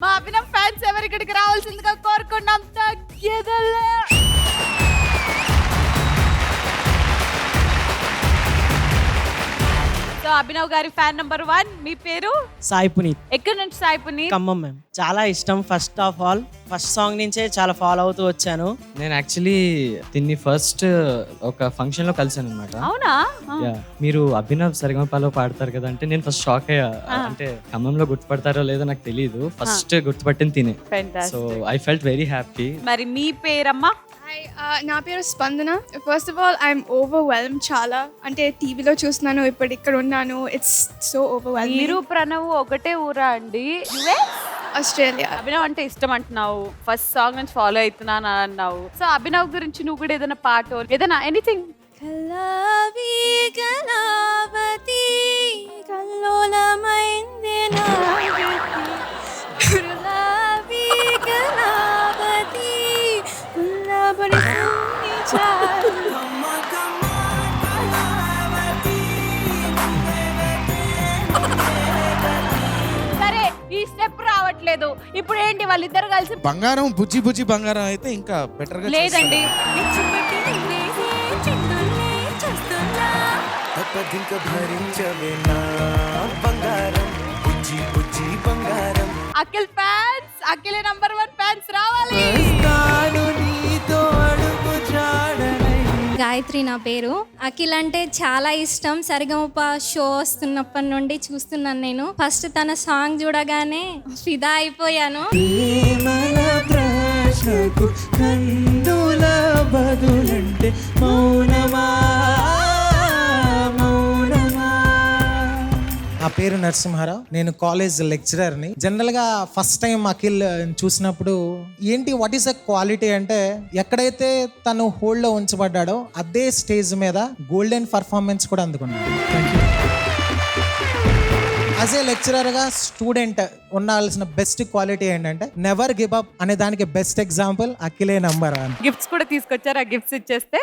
మా అభినవ్ ఫ్యాన్స్ ఎవరు ఇక్కడికి రావాల్సిందిగా కోరుకున్నాం. సో అభినవ్ గారి ఫ్యాన్ నంబర్ 1, మీ పేరు? సాయి పునీత్. ఎక్కడి నుంచి సాయి పునీత్? ఖమ్మం మ్యామ్. చాలా ఇష్టం. First of all first song నుంచే చాలా ఫాలో అవుతూ వచ్చాను. నేను యాక్చువల్లీ దీన్ని ఫస్ట్ ఒక ఫంక్షన్ లో కలిసాను అనమాట. అవునా? మీరు అభినవ్ సరిగమపాలో పాడతారు కదా అంటే నేను ఫస్ట్ షాక్ అయ్యా. అంటే ఖమ్మంలో గుర్తుపడతారో లేదో నాకు తెలియదు. ఫస్ట్ గుర్తుపట్టిన తినే. So I felt very happy. మరి మీ పేరమ్మా? నా పేరు స్పందన. First of all I'm overwhelm చాలా. అంటే టీవీలో చూస్తున్నాను, ఇప్పుడు ఇక్కడ ఉన్నాను. It's so overwhelm. మీరు ప్రణవ్ ఒకటే ఊరా అండి? ఆస్ట్రేలియా. అభినవ్ అంటే ఇష్టం అంటున్నావు, ఫస్ట్ సాంగ్ నుంచి ఫాలో అవుతున్నాను అన్నావు. సో అభినవ్ గురించి నువ్వు కూడా ఏదైనా పాట, ఏదైనా ఎనీథింగ్. కలావి కలావతి కల్లోలమైంది నా కలావి కలావతి కుల్లబడి చాలు. సరే, ఈ స్టెప్ రావట్లేదు. ఇప్పుడు ఏంటి వాళ్ళిద్దరు కలిసి బంగారం బుజ్జి బుజ్జి బంగారం అయితే ఇంకా బెటర్ గా లేదండి. Akhil fans, Akhil number 1 fans రావాలి. గాయత్రి నా పేరు. అఖిల్ అంటే చాలా ఇష్టం. సరిగమప షో వస్తున్నప్పటి నుండి చూస్తున్నాను నేను. ఫస్ట్ తన సాంగ్ చూడగానే ఫిదా అయిపోయాను. నా పేరు నరసింహారావు. నేను కాలేజ్ లెక్చరర్ని. జనరల్గా ఫస్ట్ టైం అఖిల్ చూసినప్పుడు ఏంటి వాట్ ఈస్ అ క్వాలిటీ అంటే, ఎక్కడైతే తను హోల్డ్లో ఉంచబడ్డాడో అదే స్టేజ్ మీద గోల్డెన్ పర్ఫార్మెన్స్ కూడా అందుకున్నాడు. యాజ్ ఏ లెక్చరర్గా స్టూడెంట్ ఉండాల్సిన బెస్ట్ క్వాలిటీ ఏంటంటే నెవర్ గివ్ అప్ అనే దానికి బెస్ట్ ఎగ్జాంపుల్ అఖిలే నంబర్ 1. గిఫ్ట్స్ కూడా తీసుకొచ్చారు. ఆ గిఫ్ట్స్ ఇచ్చేస్తే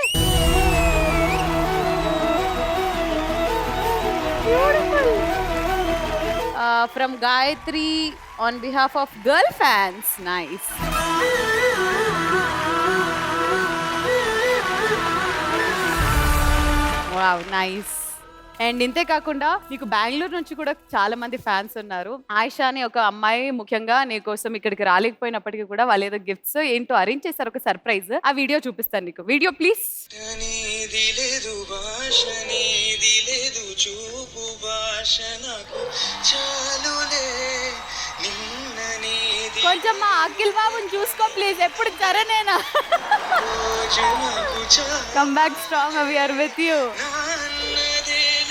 from Gayatri on behalf of girl fans. Nice. Wow, nice. And ఇంతే కాకుండా నీకు బెంగళూరు నుంచి కూడా చాలా మంది ఫ్యాన్స్ ఉన్నారు. ఆయిషా అని ఒక అమ్మాయి ముఖ్యంగా నీ కోసం ఇక్కడికి రాలేకపోయినప్పటికీ కూడా వాళ్ళు ఏదో గిఫ్ట్స్ ఏంటో అరేంజ్ చేశారు, ఒక సర్ప్రైజ్. ఆ వీడియో చూపిస్తాను నీకు. Video please. కొంచెం మా అఖిల్ బాబుని చూసుకో ప్లీజ్. ఎప్పుడు సరేనేనా? Come back strong. We are with you.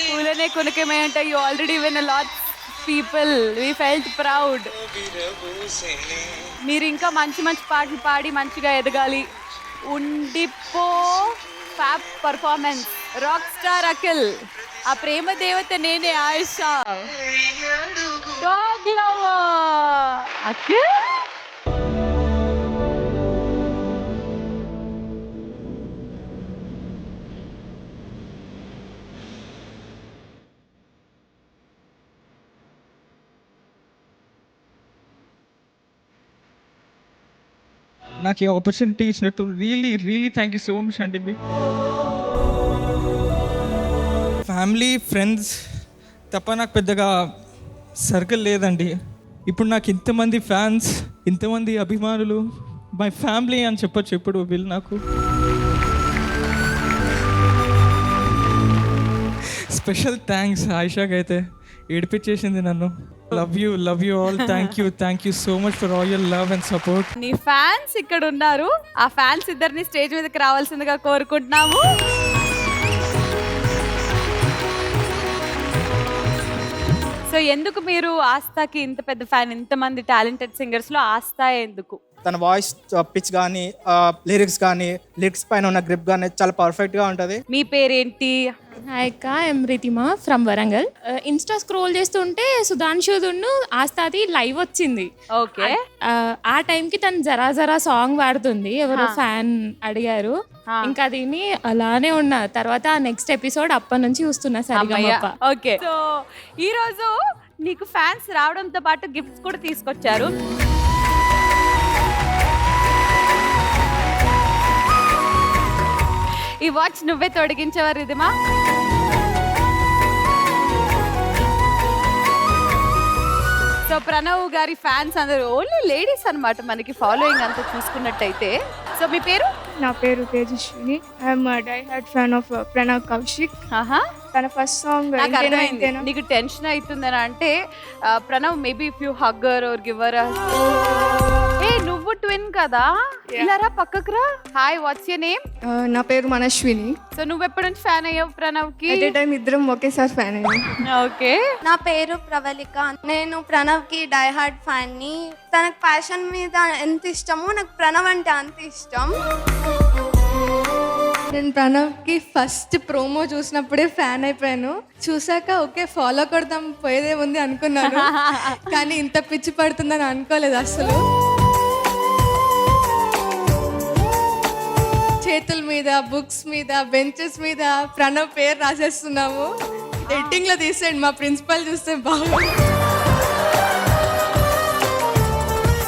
పూలనే కొనకేమంట. You already win a lot people. We felt proud. మీరు ఇంకా మంచి మంచి పాటలు పాడి మంచిగా ఎదగాలి. ఉండిపో. Fab performance. Rock star Akhil. ఆ ప్రేమ దేవత నేనే ఆయిషా. అఖిల్ నాకు ఈ ఆపర్చునిటీ ఇచ్చినట్టు really thank you so much అండి. ఫ్యామిలీ ఫ్రెండ్స్ తప్ప నాకు పెద్దగా సర్కిల్ లేదండి. ఇప్పుడు నాకు ఇంతమంది ఫ్యాన్స్, ఇంతమంది అభిమానులు, మై ఫ్యామిలీ అని చెప్పొచ్చు ఇప్పుడు వీళ్ళు నాకు. స్పెషల్ థ్యాంక్స్ ఆయిషాకి అయితే ఏడిపించేసింది నన్ను. Love you all. Thank you so much for all your love and support. నీ ఫ్యాన్స్ ఇక్కడ ఉన్నారు. ఆ ఫ్యాన్స్ ఇద్దరిని స్టేజ్ మీదకి రావాల్సిందిగా కోరుకుంటున్నాము. సో ఎందుకు మీరు ఆస్థాకి ఇంత పెద్ద ఫ్యాన్? ఇంతమంది టాలెంటెడ్ సింగర్స్ లో ఆస్థా ఎందుకు? తన వాయిస్ పిచ్ కానీ లిరిక్స్ పైన ఉన్న గ్రిప్ కానీ చాలా పర్ఫెక్ట్గా ఉంటుంది. మీ పేరేంటి? హాయ్ అక్క, I'm Ritima from Warangal. Insta scroll చేస్తుంటే సుధాంశుదును ఆస్థాది లైవ్ వచ్చింది. ఓకే. ఆ టైంకి తను జరా సాంగ్ పాడుతుంది. ఎవరో ఫ్యాన్ అడిగారు, ఇంకా దీన్ని అలానే ఉన్నా. తర్వాత నెక్స్ట్ ఎపిసోడ్ అప్పటి నుంచి చూస్తున్నా సరిగమప. ఓకే. సో ఈ రోజు నీకు ఫ్యాన్స్ రావడంతో పాటు గిఫ్ట్స్ కూడా తీసుకొచ్చారు. ఈ వాచ్ నువ్వే తొడిగించేవారు ఇదిమా? సో ప్రణవ్ గారి ఫ్యాన్స్ అందరూ ఓన్లీ లేడీస్ అన్నమాట మనకి ఫాలోయింగ్ అంతా చూసుకున్నట్టయితే. సో మీ పేరు? నా పేరు Tejaswini. I'm die hard fan of Pranav Kaushik. ఆహా, తన ఫస్ట్ సాంగ్ నాకు అర్థమైంది నీకు టెన్షన్ అవుతుందని. అంటే Pranav maybe if you hugger or giver ఏ నువ్వు ట్విన్ కదా, ఇలా రా పక్కకు రా. Hi, what's your name? నా పేరు మనశ్విని. సో నువ్వు ఎప్పటి నుంచి ఫ్యాన్ అయ్యావు ప్రణవ్ కి? ఎట్ ఏ టైం ఇద్దరం ఒకేసారి ఫ్యాన్ అయ్యాం. ఓకే. నా పేరు ప్రవళిక. నేను ప్రణవ్కి డై హార్డ్ ఫ్యాన్ని. తనకు ఫ్యాషన్ మీద ఎంత ఇష్టమో నాకు ప్రణవ్ అంటే అంత ఇష్టం. నేను ప్రణవ్కి ఫస్ట్ ప్రోమో చూసినప్పుడే ఫ్యాన్ అయిపోయాను. చూసాక ఓకే ఫాలో కొడదాం పోయేదేముంది అనుకున్నాను, కానీ ఇంత పిచ్చి పడుతుందని అనుకోలేదు అసలు. చేతుల మీద, బుక్స్ మీద, బెంచెస్ మీద ప్రణవ్ పేరు రాసేస్తున్నాము. ఎడిటింగ్ లో తీసేయండి, మా ప్రిన్సిపల్ చూస్తే బాగుంది.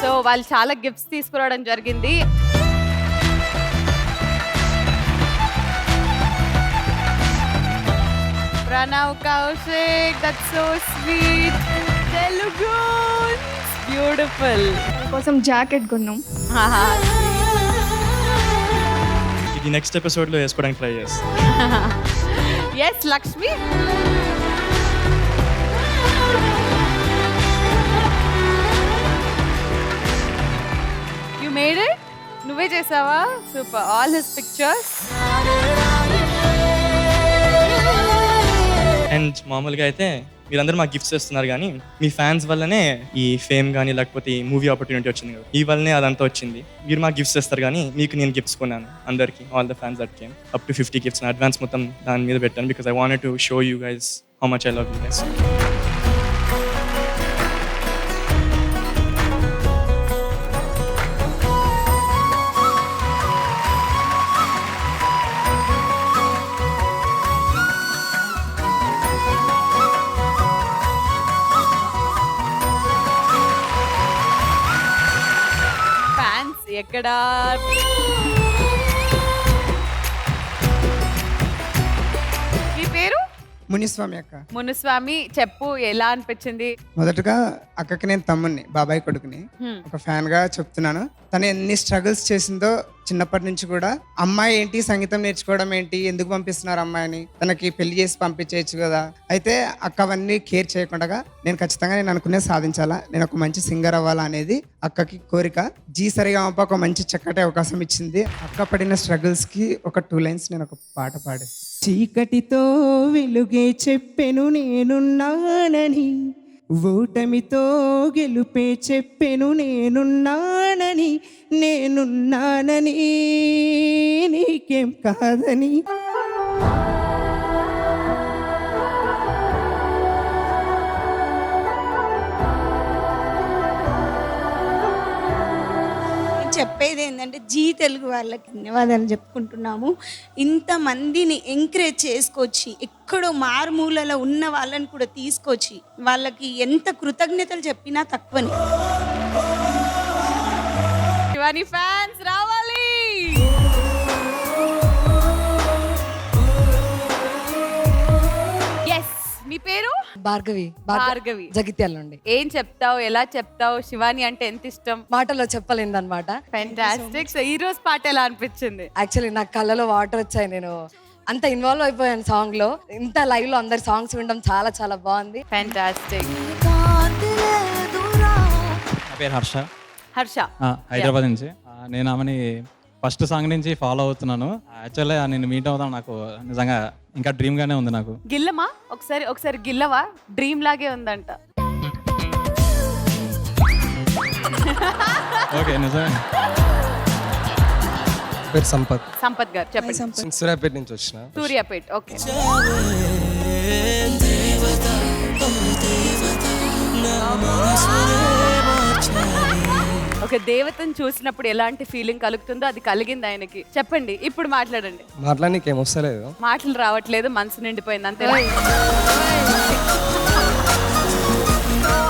సో వాళ్ళు చాలా గిఫ్ట్స్ తీసుకురావడం జరిగింది. Pranav Kaushik, that's so sweet. Telugu beautiful. కోసం జాకెట్ కొన్నాం. ఇది నెక్స్ట్ ఎపిసోడ్లో వేసుకోవడానికి ట్రై చేస్తాను. Yes Lakshmi. You made it? నువ్వే చేసావా? Super. All his pictures. And మామూలుగా అయితే మీరందరూ మాకు గిఫ్ట్స్ ఇస్తున్నారు, కానీ మీ ఫ్యాన్స్ వల్లనే ఈ ఫేమ్ కానీ లేకపోతే ఈ మూవీ ఆపర్చునిటీ వచ్చింది కదా, ఈ వల్లనే అదంతా వచ్చింది. మీరు మాకు గిఫ్ట్స్ ఇస్తారు, కానీ మీకు నేను గిఫ్ట్స్ కొన్నాను అందరికి, all the fans that came up to 50 gifts advance మొత్తం దాని మీద పెట్టాను. Because I wanted to show you guys how much I love you guys. Fans ఎక్కడా? మీ పేరు? మునిస్వామి అక్క. మునుస్వామి, చెప్పు ఎలా అనిపించింది? మొదటగా అక్కకి నేను తమ్ముడిని, బాబాయ్ కొడుకుని. ఒక ఫ్యాన్ గా చెప్తున్నాను. తను ఎన్ని స్ట్రగుల్స్ చేసిందో చిన్నప్పటి నుంచి కూడా. అమ్మాయి ఏంటి సంగీతం నేర్చుకోవడం ఏంటి, ఎందుకు పంపిస్తున్నారు అమ్మాయిని, తనకి పెళ్లి చేసి పంపించేయచ్చు కదా. అయితే అక్క అవన్నీ కేర్ చేయకుండా నేను ఖచ్చితంగా నేను అనుకునే సాధించాలా, నేను ఒక మంచి సింగర్ అవ్వాలా అనేది అక్కకి కోరిక. జీ సరిగమప ఒక మంచి చక్కటి అవకాశం ఇచ్చింది. అక్క పడిన స్ట్రగుల్స్ కి ఒక 2 లైన్స్ నేను ఒక పాట పాడే. చీకటితో వెలుగే చెప్పెను నేనున్నానని, ఓటమితో గెలుపే చెప్పెను నేనున్నానని, నేనున్నానని నీకేం కాదని. చెప్పేది ఏంటంటే జీ తెలుగు వాళ్ళకి ధన్యవాదాలు చెప్పుకుంటున్నాము. ఇంతమందిని ఎంకరేజ్ చేసుకొచ్చి ఎక్కడో మారుమూలలో ఉన్న వాళ్ళని కూడా తీసుకొచ్చి వాళ్ళకి ఎంత కృతజ్ఞతలు చెప్పినా తక్కువని. శివాని ఫ్యాన్స్ రావాలి. ఎస్, మీ పేరు? భార్గవి. భార్గవి, జగిత్యాల నుండి. ఏం చెప్తావు, ఎలా చెప్తావు? శివాని అంటే ఎంత ఇష్టం? మాటలో చెప్పలేదు అనమాట. ఫెంటాస్టిక్. సో ఈ రోజు పాట ఎలా అనిపించింది? యాక్చువల్లీ నాకు కళ్ళలో వాటర్ వచ్చాయి. నేను అంత ఇన్వాల్వ్ అయిపోయాను సాంగ్ లో. ఇంత లైవ్ లో అందరి సాంగ్స్ వినడం చాలా చాలా బాగుంది. ఫెంటాస్టిక్. నా పేరు హర్ష. హర్ష, హైదరాబాద్ నుంచి. నేను ఆమెని ఫస్ట్ సాంగ్ నుంచి ఫాలో అవుతున్నాను. యాక్చువల్లీ నేను మీట్ అవుతాం నాకు నిజంగా ఇంకా డ్రీమ్ గానే ఉంది నాకు. గిల్లమా? ఒకసారి గిల్లవా? డ్రీమ్ లాగే ఉందంట. ఓకే, నిజమే. పేరు సంపత్. సంపత్ గారు చెప్పండి. సూర్యాపేట నుంచి వచ్చిన. సూర్యాపేట, ఓకే. ఒక దేవతను చూసినప్పుడు ఎలాంటి ఫీలింగ్ కలుగుతుందో అది కలిగింది ఆయనకి. చెప్పండి, ఇప్పుడు మాట్లాడండి. మాట్లాడడానికి ఏం వస్తలేదు, మాటలు రావట్లేదు, మనసు నిండిపోయింది అంతే.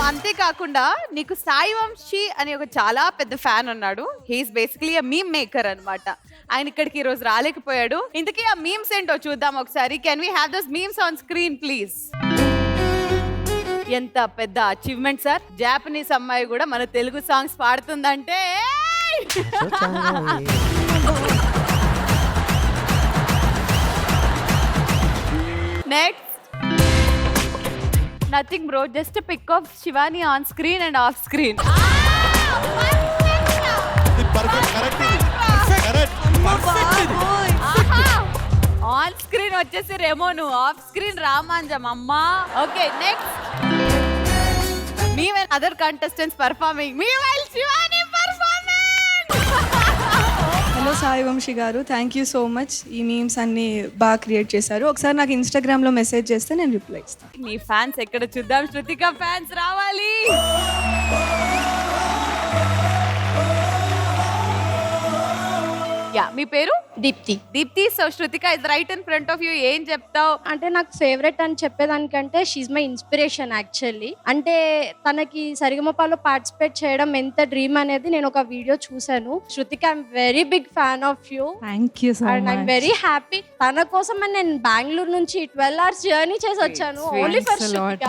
అంతేకాకుండా నీకు సాయి వంశీ అనే ఒక చాలా పెద్ద ఫ్యాన్ ఉన్నాడు. హీఈస్ బేసికలీ అ మీమ్ మేకర్ అన్నమాట. ఆయన ఇక్కడికి ఈ రోజు రాలేకపోయాడు. ఇంతకీ ఆ మీమ్స్ ఏంటో చూద్దాం ఒకసారి. Can we have those memes on screen please? ఎంత పెద్ద అచీవ్మెంట్ సార్. జాపనీస్ అమ్మాయి కూడా మన తెలుగు సాంగ్స్ పాడుతుందంటే next nothing bro, just pic of Shivani on screen and off screen. On screen వచ్చేసి రెమోను, ఆఫ్ స్క్రీన్ రామాంజం అమ్మా. ఓకే నెక్స్ట్ మీ అండ్ అదర్ కంటెస్టెంట్స్ పర్ఫార్మింగ్. మీ while Shivani performing. Hello Sai Vamshi garu, thank you so much. ఈ మీమ్స్ అన్ని బాగా క్రియేట్ చేశారు. ఒకసారి నాకు ఇన్స్టాగ్రామ్లో మెసేజ్ చేస్తే నేను రిప్లై ఇస్తాను. నీ ఫ్యాన్స్ ఎక్కడ చూద్దాం? శృతిక ఫ్యాన్స్ రావాలి. యా, మీ పేరు? Deepti. Deepti. So Shruthika is right in front of you. ఏం చెప్తావు? అంటే నాకు ఫేవరెట్ అని చెప్పేదానికంటే షీఈ్ మై ఇన్స్పిరేషన్ యాక్చువల్లీ. అంటే తనకి సరిగమపాలో పార్టిసిపేట్ చేయడం ఎంత డ్రీమ్ అనేది నేను ఒక వీడియో చూసాను. Shruthika, I'm very big fan of you. Thank you so and I'm very happy. తన కోసం నేను బెంగళూరు నుంచి 12 hours జర్నీ చేసి వచ్చాను ఓన్లీ ఫర్ శృతిక.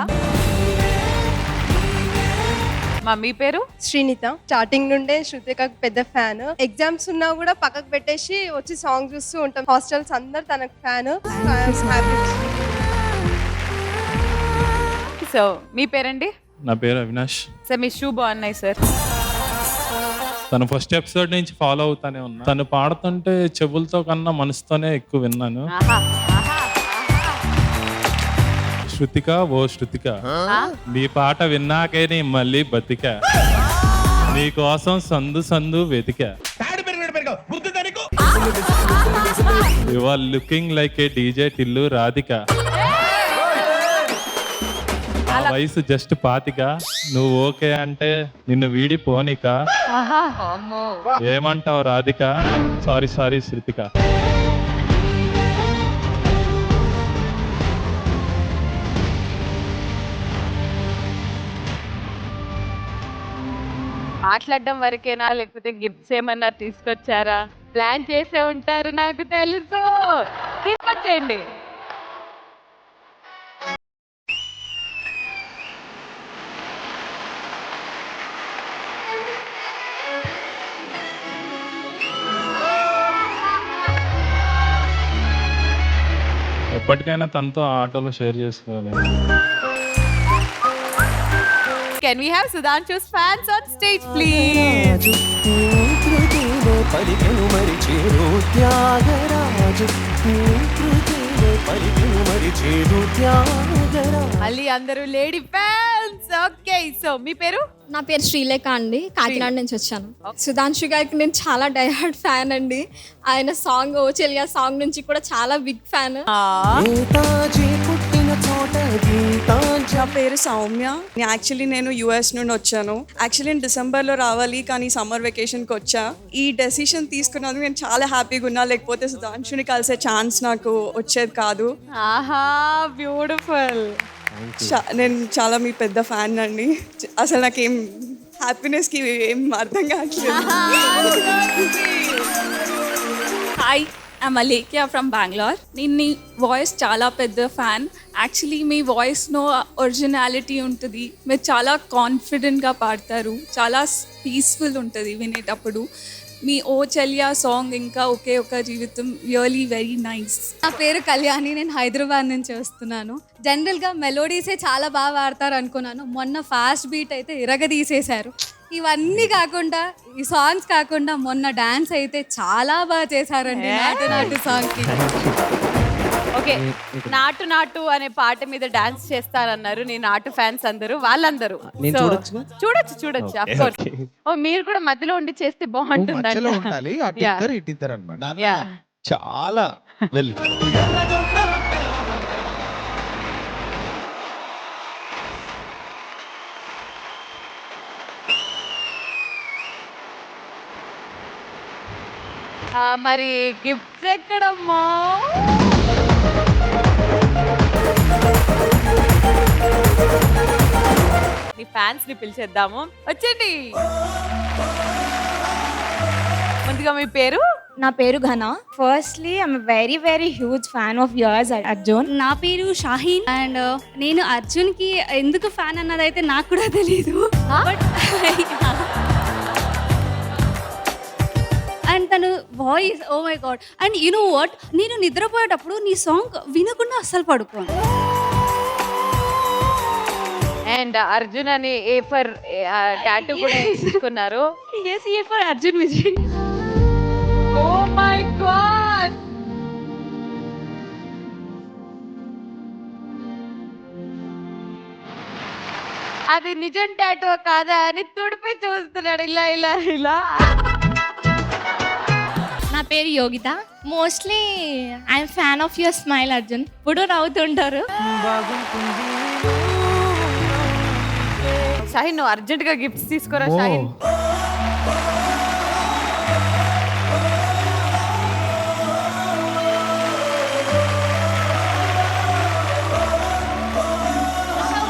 మీ పేరు? శ్రీనిత. స్టార్టింగ్ నుండే శృతిక పెద్ద ఫ్యాన్. ఎగ్జామ్స్ ఉన్నా కూడా పక్కకు పెట్టేసి వచ్చి సాంగ్ చూస్తూ ఉంటాం. హాస్టల్స్ అందరు తనకు ఫ్యాన్. సో మీ పేరండి? నా పేరు అవినాష్. సార్ మీ షూ బాగున్నాయి సార్. తను ఫస్ట్ ఎపిసోడ్ నుంచి ఫాలో అవుతానే ఉన్నా. తను పాడుతుంటే చెవులతో కన్నా మనసుతోనే ఎక్కువ విన్నాను. శృతిక, ఓ శృతిక, నీ పాట విన్నాకే నీ మళ్ళీ బతిక, నీ కోసం సందు సందు వెతిక. You are looking like a DJ Tillu Radhika. వయసు జస్ట్ 25. నువ్వు ఓకే అంటే నిన్ను వీడి పోనిక. ఏమంటావు రాధిక? Sorry sorry Shruthika. మాట్లాడడం వరకేనా లేకపోతే గిఫ్ట్స్ ఏమన్నా తీసుకొచ్చారా? ప్లాన్ చేసే ఉంటారు నాకు తెలుసు. తీసుకొచ్చేయండి. ఎప్పటికైనా తనతో ఆటోలో షేర్ చేసుకోవాలి. Can we have Sudhanshu's fans on stage, please? మళ్ళీ అందరూ లేడీ ఫ్యాన్స్. ఓకే, సో మీ పేరు? నా పేరు శ్రీలేఖ అండి, కాకినాడ నుంచి వచ్చాను. సుధాంశు గారికి నేను చాలా డైహార్డ్ ఫ్యాన్ అండి. ఆయన సాంగ్ ఓ చెలియా సాంగ్ నుంచి కూడా చాలా బిగ్ ఫ్యాన్. నా పేరు సౌమ్య. యాక్చువల్లీ నేను యుఎస్ నుండి వచ్చాను. యాక్చువల్లీ నేను డిసెంబర్లో రావాలి కానీ సమ్మర్ వెకేషన్కి వచ్చా. ఈ డెసిషన్ తీసుకున్నందుకు నేను చాలా హ్యాపీగా ఉన్నా. లేకపోతే సుధాంశుని కలిసే ఛాన్స్ నాకు వచ్చేది కాదు. ఆహా, బ్యూటిఫుల్. నేను చాలా మీ పెద్ద ఫ్యాన్ అండి. అసలు నాకేం హ్యాపీనెస్కి ఏం అర్థం కావట్లేదు. Hi, I'm Alekhya from Bengaluru. నేను నీ వాయిస్ చాలా పెద్ద ఫ్యాన్. యాక్చువల్లీ మీ వాయిస్లో ఒరిజినాలిటీ ఉంటుంది. మీరు చాలా కాన్ఫిడెంట్గా పాడతారు. చాలా పీస్ఫుల్ ఉంటుంది వినేటప్పుడు. మీ ఓ చెలియా సాంగ్ ఇంకా ఒకే ఒక జీవితం రియలీ వెరీ నైస్. నా పేరు కళ్యాణి, నేను హైదరాబాద్ నుంచి వస్తున్నాను. జనరల్గా మెలోడీసే చాలా బాగా పాడతారు అనుకున్నాను. మొన్న ఫాస్ట్ బీట్ అయితే ఇరగదీసేశారు. ఇవన్నీ కాకుండా, ఈ సాంగ్స్ కాకుండా మొన్న డాన్స్ అయితే చాలా బాగా చేశారండి నాటు నాటు సాంగ్కి. ఓకే, నాటు నాటు అనే పాట మీద డాన్స్ చేస్తారన్నారు నీ నాటు ఫ్యాన్స్ అందరూ. వాళ్ళందరూ నేను So, చూడొచ్చు చూడొచ్చు of course. ఓ మీరు కూడా మధ్యలో ఉండి చేస్తే మధ్యలో ఉండాలి. అటు Yeah. ఇద్దరు ఇటు ఇద్దరు అన్నమాట. Yeah. చాలా వెల్. మరి గిఫ్ట్స్ ఎక్కడమ్మా? నీ ఫ్యాన్స్ ని పిలిచేద్దాము, వచ్చేయండి. ముందుగా మీ పేరు? నా పేరు ఘన. Firstly I'm very huge fan of yours Arjun. నా పేరు షాహీన్ అండ్ నేను అర్జున్కి ఎందుకు ఫ్యాన్ అన్నదైతే నాకు కూడా తెలీదు. అండ్ తను voice, oh my god. And you know what, నేను నిద్రపోయేటప్పుడు నీ సాంగ్ వినకుండా అస్సలు పడుకోను. అండ్ అర్జున్ అని ఏ ఫర్ టాటూ కూడా తీసుకున్నారు. yes, A for Arjun Vijay. Oh my god. అది నిజం టాటూ కాదా అని తుడిపి చూస్తున్నాడు ఇలా ఇలా ఇలా. నా పేరు Yogitha. Mostly I'm fan of your smile Arjun. ఇప్పుడు నవ్వుతుంటారు. షాహిన్, నువ్వు అర్జెంట్ గా గిఫ్ట్స్ తీసుకోరా Shahin.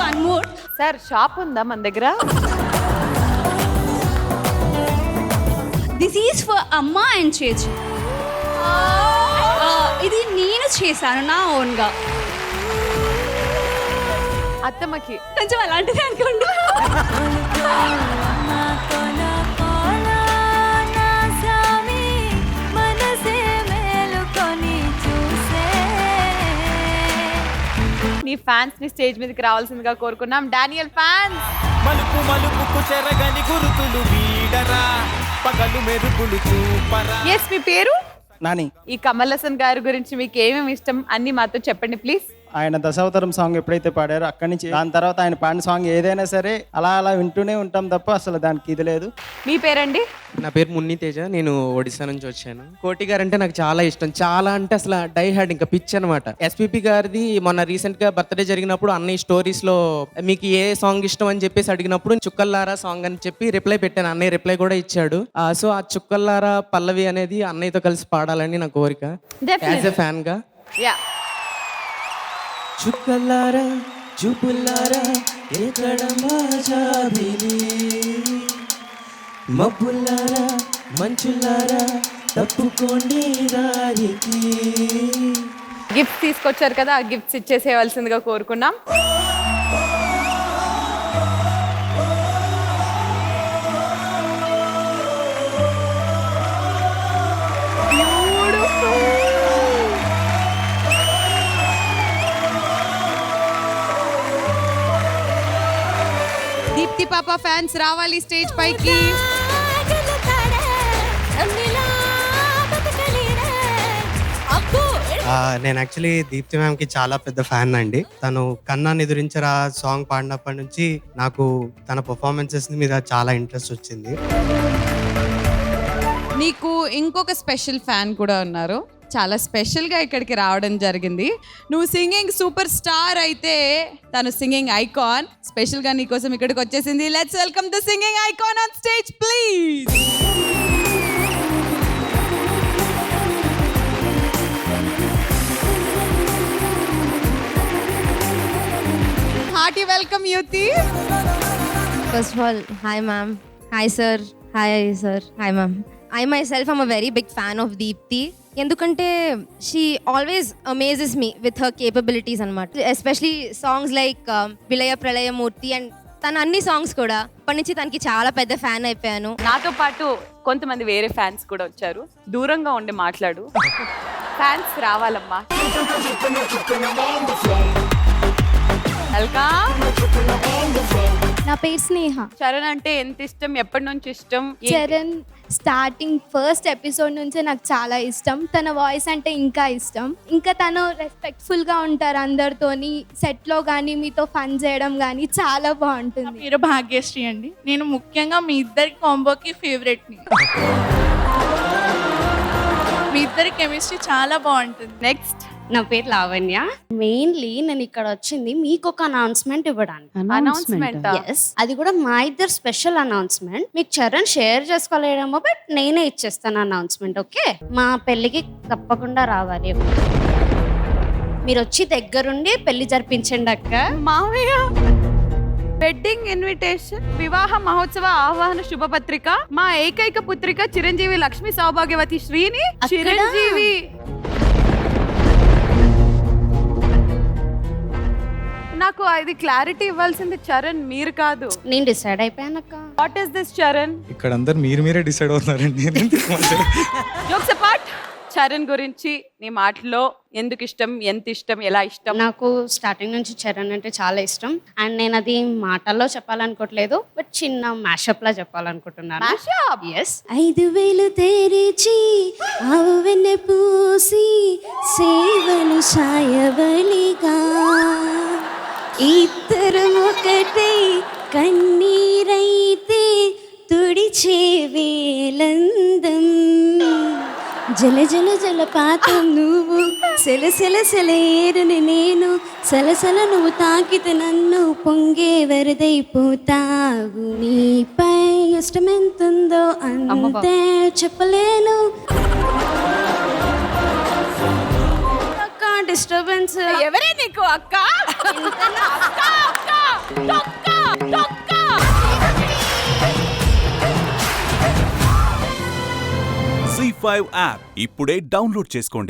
One more. Sir, shop ఉందా మన దగ్గర? దిస్ ఈజ్ ఫర్ అమ్మ అండ్ చేచి. ఇది నేను చేశాను నా ఓన్గా. అత్తమ్మకి కొంచెం అలాంటిది అనుకోండి. నీ ఫ్యాన్స్ ని స్టేజ్ మీదకి రావాల్సిందిగా కోరుకున్నాం. Daniel fans. మలుపు మలుపుకు చెరగని గురుతులు వీడరా, పగలు మెరుగులు చూపరా. ఎస్, మీ పేరు? నాని. ఈ కమల్ హాసన్ గారి గురించి మీకు ఏమేమి ఇష్టం అన్ని మాతో చెప్పండి ప్లీజ్. ఆయన దశావతారం సాంగ్ ఎప్పుడైతే పాడారో అక్కడి నుంచి దాని తర్వాత ఆయన పాడిన సాంగ్ ఏదైనా సరే అలా వింటూనే ఉంటాం తప్ప అసలు దానికి ఇది లేదు. మీ పేరండి? నా పేరు మున్ని తేజ. నేను ఒడిశా నుంచి వచ్చాను. కోటి గారు అంటే నాకు చాలా ఇష్టం. చాలా అంటే అసలు డై హ్యాడ్, ఇంకా పిచ్ అనమాట. ఎస్పీపీ గారిది మొన్న రీసెంట్ గా బర్త్డే జరిగినప్పుడు అన్నయ్య స్టోరీస్ లో మీకు ఏ సాంగ్ ఇష్టం అని చెప్పేసి అడిగినప్పుడు చుక్కల్లారా సాంగ్ అని చెప్పి రిప్లై పెట్టాను. అన్నయ్య రిప్లై కూడా ఇచ్చాడు. సో ఆ చుక్కల్లారా పల్లవి అనేది అన్నయ్యతో కలిసి పాడాలని నా కోరిక యాజ్ ఎ ఫ్యాన్ గా. చుక్కల్లారా చూపుల్లారా ఎక్కడ మాజాబిలి, మబ్బుల్లారా మంచుల్లారా తప్పుకోండి దారికి. గిఫ్ట్స్ తీసుకొచ్చారు కదా, ఆ గిఫ్ట్స్ ఇచ్చేసేయవలసిందిగా కోరుకున్నాం. దీప్తి పాప ఫ్యాన్స్ రావాలి స్టేజ్ పైకి. నేను యాక్చువల్లీ దీప్తి మ్యామ్కి చాలా పెద్ద ఫ్యాన్ అండి. తను కన్నా నిదురించరా సాంగ్ పాడినప్పటి నుంచి నాకు తన పర్ఫార్మెన్సెస్ మీద చాలా ఇంట్రెస్ట్ వచ్చింది. నీకు ఇంకొక స్పెషల్ ఫ్యాన్ కూడా ఉన్నారు. చాలా స్పెషల్గా ఇక్కడికి రావడం జరిగింది. నువ్వు సింగింగ్ సూపర్ స్టార్ అయితే తను సింగింగ్ ఐకాన్. స్పెషల్గా నీకోసం ఇక్కడికి వచ్చేసింది. Let's welcome the singing icon on stage please. Hearty welcome Yuthi. First of all, hi ma'am, hi sir, hi sir, hi ma'am. I myself am a very big fan of Deepthi. ఎందుకంటే she always amazes me with her capabilities అనమాట. Especially songs like విలయ ప్రళయమూర్తి and తన అన్ని songs కూడా అప్పటి నుంచి తనకి చాలా పెద్ద ఫ్యాన్ అయిపోయాను. నాతో పాటు కొంతమంది వేరే ఫ్యాన్స్ కూడా వచ్చారు. దూరంగా ఉండి మాట్లాడు. ఫ్యాన్స్ రావాలమ్మా. నా పేరు స్నేహ. చరణ్ అంటే ఎంత ఇష్టం? ఎప్పటి నుంచి ఇష్టం? చరణ్ స్టార్టింగ్ ఫస్ట్ ఎపిసోడ్ నుంచే నాకు చాలా ఇష్టం. తన వాయిస్ అంటే ఇంకా ఇష్టం. ఇంకా తను రెస్పెక్ట్ఫుల్గా ఉంటారు అందరితోని. సెట్లో కానీ మీతో ఫన్ చేయడం కానీ చాలా బాగుంటుంది. మీరు భాగ్యశ్రీ అండి. నేను ముఖ్యంగా మీ ఇద్దరి కాంబోకి ఫేవరెట్ని. మీ ఇద్దరి కెమిస్ట్రీ చాలా బాగుంటుంది. నెక్స్ట్, నా పేరు లావణ్య. మెయిన్లీ నేను ఇక్కడ వచ్చింది మీకు ఒక అనౌన్స్మెంట్ ఇవ్వడానికి. అనౌన్స్మెంట్? ఎస్, అది కూడా మా ఇద్దరు స్పెషల్ అనౌన్స్మెంట్. మీకు చరణ్ షేర్ చేసుకోలేడేమో, బట్ నేనే ఇచ్చేస్తాను అనౌన్స్మెంట్. ఓకే, మా పెళ్ళికి తప్పకుండా రావాలి. మీరు వచ్చి దగ్గరుండి పెళ్లి జరిపించండి అక్క. మామయ్య వెడ్డింగ్ ఇన్విటేషన్, వివాహ మహోత్సవ ఆహ్వాన శుభపత్రిక, మా ఏకైక పుత్రిక చిరంజీవి లక్ష్మీ సౌభాగ్యవతి శ్రీని చిరంజీవి. నాకు అది క్లారిటీ ఇవ్వాల్సింది చరణ్, మీరు కాదు. నేను డిసైడ్ అయిపోయానక్క. What is this Charan? ఇక్కడ అందరు మీరే డిసైడ్ అవుతున్నారండి. జోక్స్ అపార్ట్, చరణ్ గురించి నీ మాటలో ఎందుకు ఇష్టం, ఎంత ఇష్టం, ఎలా ఇష్టం? నాకు స్టార్టింగ్ నుంచి చరణ్ అంటే చాలా ఇష్టం. అండ్ నేను అది మాటల్లో చెప్పాలనుకోవట్లేదు, బట్ చిన్న మ్యాషప్ లా చెప్పాలనుకుంటున్నాను. ఎస్. 5,000 తెరిచి ఆవువెన్నె పూసి సేవలు సాయవలిగా, ఇద్దరం ఒకటే కన్నీరైతే తుడిచే వేలందం, జల జల జలపాతం నువ్వు, సెలసెలసెలేరుని నేను, సలసల నువ్వు తాకితే నన్ను పొంగే వరదైపోతావు. నీపై ఇష్టం ఎంతుందో అంతే చెప్పలేను. డిస్టర్బెన్స్ ఎవరే నీకు అక్క? C5 యాప్ ఇప్పుడే డౌన్లోడ్ చేసుకోండి.